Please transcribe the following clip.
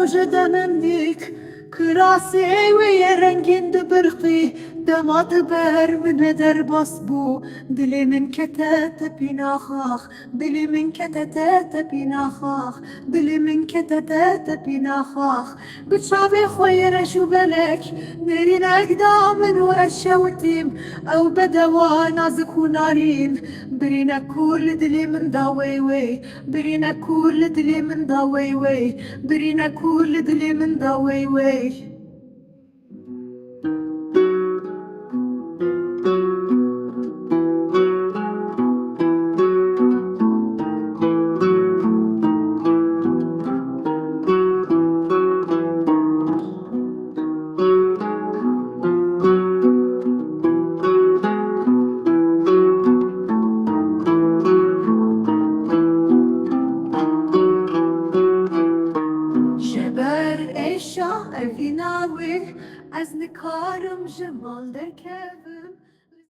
وجدا منك كراسي ويرنجين دبرقي دمات بر من در بصبو دلي من كتات بناخاخ دلي من كتات بناخاخ دلي من كتات بناخاخ بتشافي خوير شو بلك نرين أقدام ورشوتيم أو بدوا نازك ونارين برينا كل دلي من داوي برينا كل دلي من داوي برينا كل دلي من داوي جبر إيشا أفيناوي از نکارم جمال در